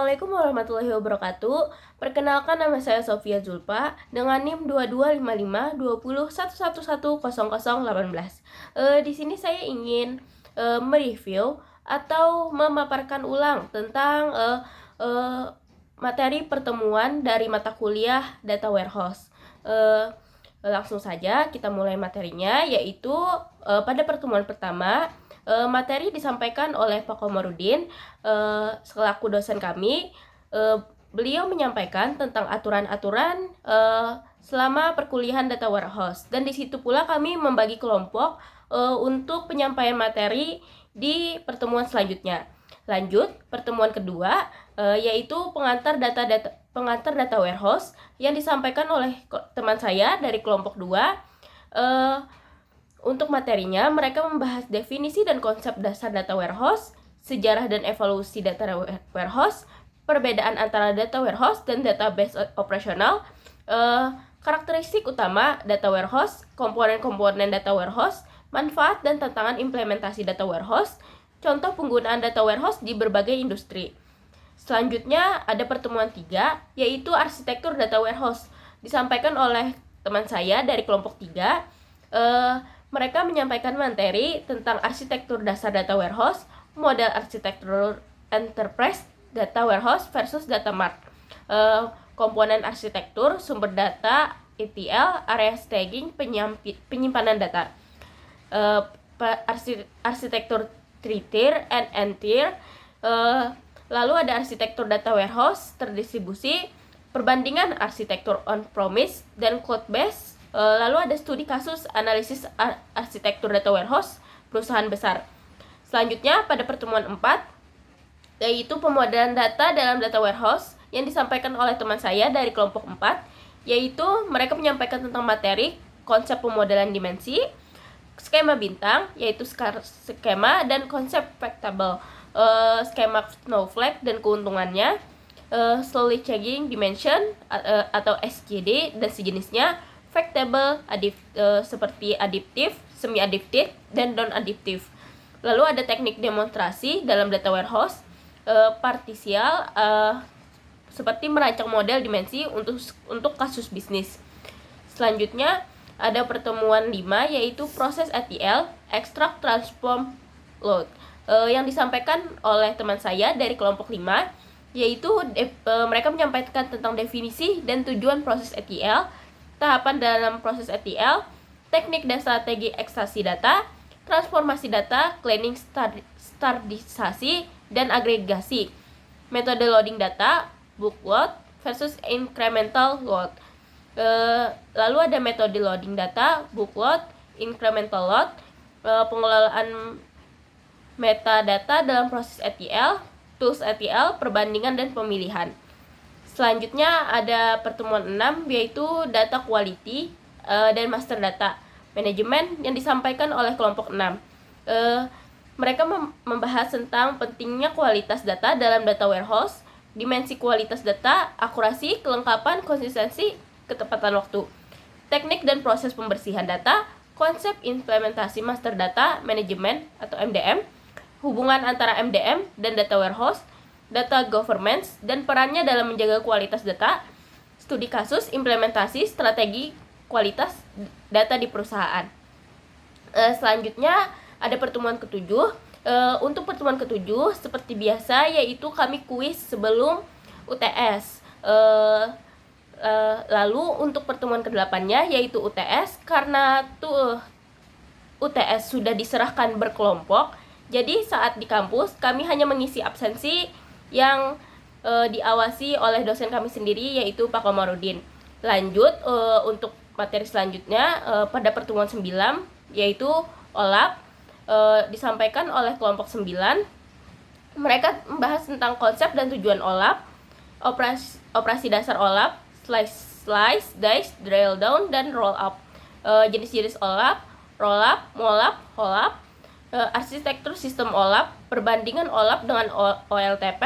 Assalamualaikum warahmatullahi wabarakatuh. Perkenalkan, nama saya Sofia Zulpa dengan NIM 22552011110018. Di sini saya ingin mereview atau memaparkan ulang tentang materi pertemuan dari mata kuliah Data Warehouse. Langsung saja kita mulai materinya, yaitu pada pertemuan pertama materi disampaikan oleh Pak Komarudin selaku dosen kami. Beliau menyampaikan tentang aturan-aturan selama perkuliahan Data Warehouse, dan di situ pula kami membagi kelompok untuk penyampaian materi di pertemuan selanjutnya. Lanjut, pertemuan kedua yaitu pengantar data warehouse yang disampaikan oleh teman saya dari kelompok 2. Untuk materinya, mereka membahas definisi dan konsep dasar data warehouse, sejarah dan evolusi data warehouse, perbedaan antara data warehouse dan database operasional, karakteristik utama data warehouse, komponen-komponen data warehouse, manfaat dan tantangan implementasi data warehouse, contoh penggunaan data warehouse di berbagai industri. Selanjutnya ada pertemuan 3, yaitu arsitektur data warehouse, disampaikan oleh teman saya dari kelompok 3. Mereka menyampaikan materi tentang arsitektur dasar data warehouse, model arsitektur enterprise data warehouse versus data mart, komponen arsitektur, sumber data, ETL, area staging, penyimpanan data, arsitektur 3-tier and N-tier, lalu ada arsitektur data warehouse terdistribusi, perbandingan arsitektur on-premise dan cloud-based. Lalu ada studi kasus analisis arsitektur data warehouse perusahaan besar. Selanjutnya pada pertemuan 4, yaitu pemodelan data dalam data warehouse yang disampaikan oleh teman saya dari kelompok 4, yaitu mereka menyampaikan tentang materi, konsep pemodelan dimensi, skema bintang, yaitu skema dan konsep fact table, skema snowflake dan keuntungannya, slowly changing dimension atau SCD dan sejenisnya, fact table seperti adiptif, semi adiptif, dan non adiptif. Lalu ada teknik demonstrasi dalam data warehouse, partisial, seperti merancang model dimensi untuk kasus bisnis. Selanjutnya ada pertemuan 5, yaitu proses ETL, extract, transform, load, yang disampaikan oleh teman saya dari kelompok 5, yaitu mereka menyampaikan tentang definisi dan tujuan proses ETL, tahapan dalam proses ETL, teknik dan strategi ekstraksi data, transformasi data, cleaning, standarisasi, dan agregasi, metode loading data, book load versus incremental load. Lalu ada metode loading data, book load, incremental load, pengelolaan metadata dalam proses ETL, tools ETL, perbandingan dan pemilihan. Selanjutnya ada pertemuan 6, yaitu data quality dan master data management yang disampaikan oleh kelompok 6. Mereka membahas tentang pentingnya kualitas data dalam data warehouse, dimensi kualitas data, akurasi, kelengkapan, konsistensi, ketepatan waktu, teknik dan proses pembersihan data, konsep implementasi master data management atau MDM, hubungan antara MDM dan data warehouse, data governance, dan perannya dalam menjaga kualitas data, studi kasus, implementasi, strategi kualitas data di perusahaan. Selanjutnya ada pertemuan ke-7. Untuk pertemuan ke-7, seperti biasa, yaitu kami kuis sebelum UTS. Lalu untuk pertemuan ke-8-nya, yaitu UTS, karena UTS sudah diserahkan berkelompok, jadi saat di kampus kami hanya mengisi absensi yang diawasi oleh dosen kami sendiri, yaitu Pak Komarudin. Lanjut untuk materi selanjutnya pada pertemuan 9, yaitu OLAP, disampaikan oleh kelompok 9. Mereka membahas tentang konsep dan tujuan OLAP, operasi dasar OLAP, slice, dice, drill down, dan roll up, jenis-jenis OLAP, roll up, molap, holap, arsitektur sistem OLAP, perbandingan OLAP dengan OLTP,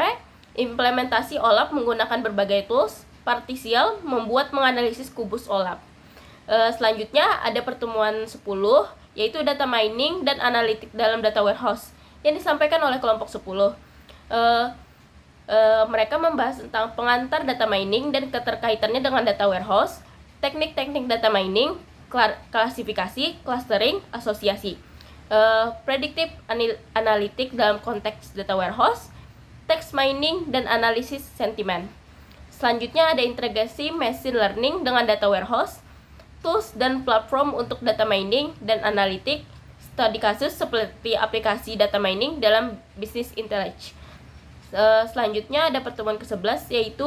implementasi OLAP menggunakan berbagai tools, partisial, membuat menganalisis kubus OLAP. Selanjutnya ada pertemuan 10, yaitu data mining dan analitik dalam data warehouse, yang disampaikan oleh kelompok 10. Mereka membahas tentang pengantar data mining dan keterkaitannya dengan data warehouse, teknik-teknik data mining, klasifikasi, clustering, asosiasi, predictive analytic dalam konteks data warehouse, text mining, dan analisis sentimen. Selanjutnya ada integrasi machine learning dengan data warehouse, tools dan platform untuk data mining dan analitik, studi kasus seperti aplikasi data mining dalam business intelligence. Selanjutnya ada pertemuan ke-11 yaitu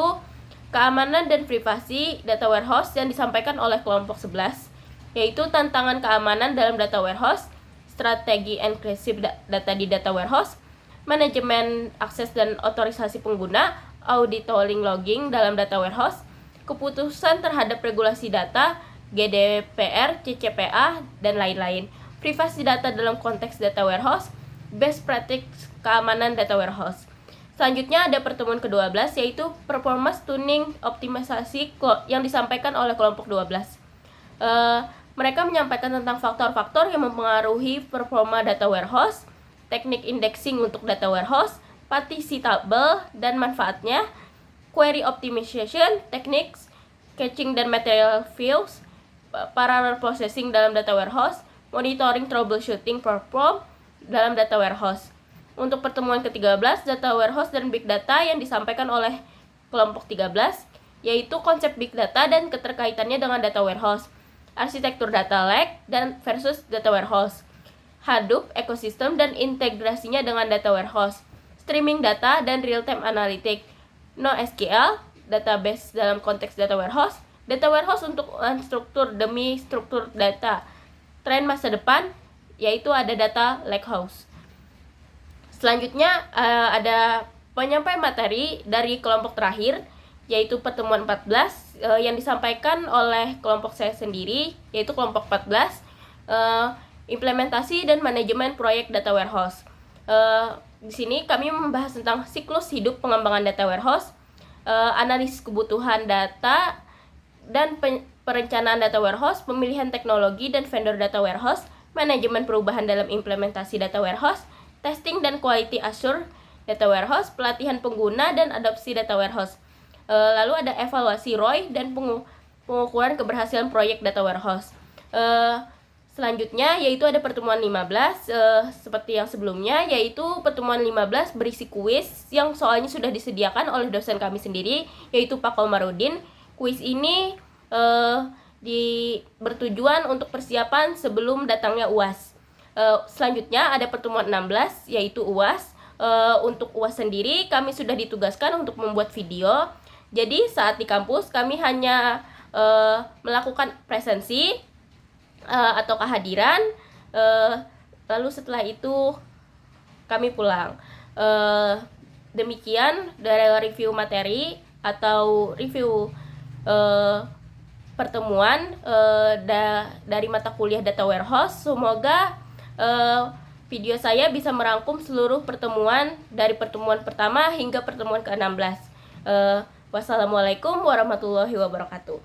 keamanan dan privasi data warehouse yang disampaikan oleh kelompok 11, yaitu tantangan keamanan dalam data warehouse, strategi enkripsi data di data warehouse, manajemen akses dan otorisasi pengguna, auditing logging dalam data warehouse, keputusan terhadap regulasi data, GDPR, CCPA, dan lain-lain. Privasi data dalam konteks data warehouse, best practice keamanan data warehouse. Selanjutnya ada pertemuan ke-12 yaitu performance tuning optimisasi yang disampaikan oleh kelompok 12. Mereka menyampaikan tentang faktor-faktor yang mempengaruhi performa data warehouse, teknik indexing untuk data warehouse, participable dan manfaatnya, query optimization, techniques, caching dan material fields, parallel processing dalam data warehouse, monitoring troubleshooting perform dalam data warehouse. Untuk pertemuan ke-13, data warehouse dan big data yang disampaikan oleh kelompok 13, yaitu konsep big data dan keterkaitannya dengan data warehouse, arsitektur data lake dan versus data warehouse, Hadoop, ekosistem dan integrasinya dengan data warehouse, streaming data dan real-time analytics, NoSQL, database dalam konteks data warehouse untuk struktur demi struktur data, tren masa depan, yaitu ada data lakehouse. Selanjutnya ada penyampaian materi dari kelompok terakhir, yaitu pertemuan 14 yang disampaikan oleh kelompok saya sendiri, yaitu kelompok 14, implementasi dan manajemen proyek data warehouse. Di sini kami membahas tentang siklus hidup pengembangan data warehouse, analisis kebutuhan data dan perencanaan data warehouse, pemilihan teknologi dan vendor data warehouse, manajemen perubahan dalam implementasi data warehouse, testing dan quality assure data warehouse, pelatihan pengguna dan adopsi data warehouse. Lalu ada evaluasi ROI dan pengukuran keberhasilan proyek data warehouse. Selanjutnya yaitu ada pertemuan 15 seperti yang sebelumnya, yaitu pertemuan 15 berisi kuis yang soalnya sudah disediakan oleh dosen kami sendiri, yaitu Pak Komarudin. Kuis ini bertujuan untuk persiapan sebelum datangnya UAS. Selanjutnya ada pertemuan 16 yaitu UAS. Untuk UAS sendiri kami sudah ditugaskan untuk membuat video. Jadi saat di kampus kami hanya melakukan presensi atau kehadiran, lalu setelah itu kami pulang. Demikian dari review materi atau review pertemuan dari mata kuliah data warehouse. Semoga video saya bisa merangkum seluruh pertemuan dari pertemuan pertama hingga pertemuan ke-16. Wassalamualaikum warahmatullahi wabarakatuh.